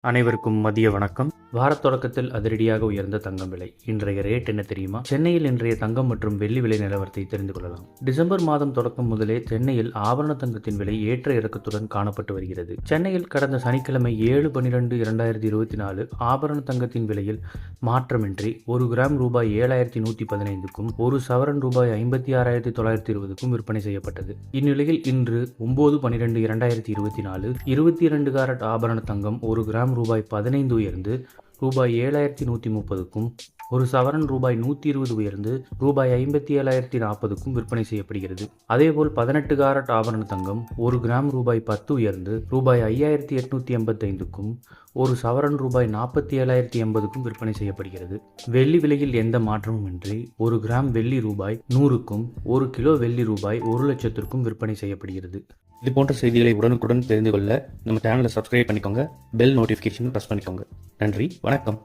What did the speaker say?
அனைவருக்கும் மதிய வணக்கம். வாரத் தொடக்கத்தில் அதிரடியாக உயர்ந்த தங்கம் விலை. இன்றைய ரேட் என்ன தெரியுமா? சென்னையில் இன்றைய தங்கம் மற்றும் வெள்ளி விலை நிலவரத்தை தெரிந்து கொள்ளலாம். டிசம்பர் மாதம் தொடக்கம் முதலே சென்னையில் ஆபரண தங்கத்தின் விலை ஏற்ற இறக்கத்துடன் காணப்பட்டு வருகிறது. சென்னையில் கடந்த சனிக்கிழமை 7/12/2024 ஆபரண தங்கத்தின் விலையில் மாற்றமின்றி 1 கிராம் ரூபாய் 7,115க்கும் 1 சவரன் ரூபாய் 56,920க்கும் விற்பனை செய்யப்பட்டது. இந்நிலையில் இன்று 9/12/2024 22 கேரட் ஆபரண தங்கம் 1 கிராம் ரூபாய் 15 உயர்ந்து ரூபாய் 7,130க்கும் 1 சவரன் ரூபாய் 120 உயர்ந்து ரூபாய் 57,040க்கும் விற்பனை செய்யப்படுகிறது. அதேபோல் 18 கேரட் ஆபரண தங்கம் 1 கிராம் ரூபாய் 10 உயர்ந்து ரூபாய் 5,885க்கும் 1 சவரன் ரூபாய் 47,080க்கும் விற்பனை செய்யப்படுகிறது. வெள்ளி விலையில் எந்த மாற்றமும் இன்றி 1 கிராம் வெள்ளி ரூபாய் 100க்கும் 1 கிலோ வெள்ளி ரூபாய் 1,00,000க்கும் விற்பனை செய்யப்படுகிறது. இது போன்ற செய்திகளை உடனுக்குடன் தெரிந்து கொள்ள நம்ம சேனலை சப்ஸ்கிரைப் பண்ணிக்கோங்க. பெல் நோட்டிஃபிகேஷன் ப்ரெஸ் பண்ணிக்கோங்க. நன்றி, வணக்கம்.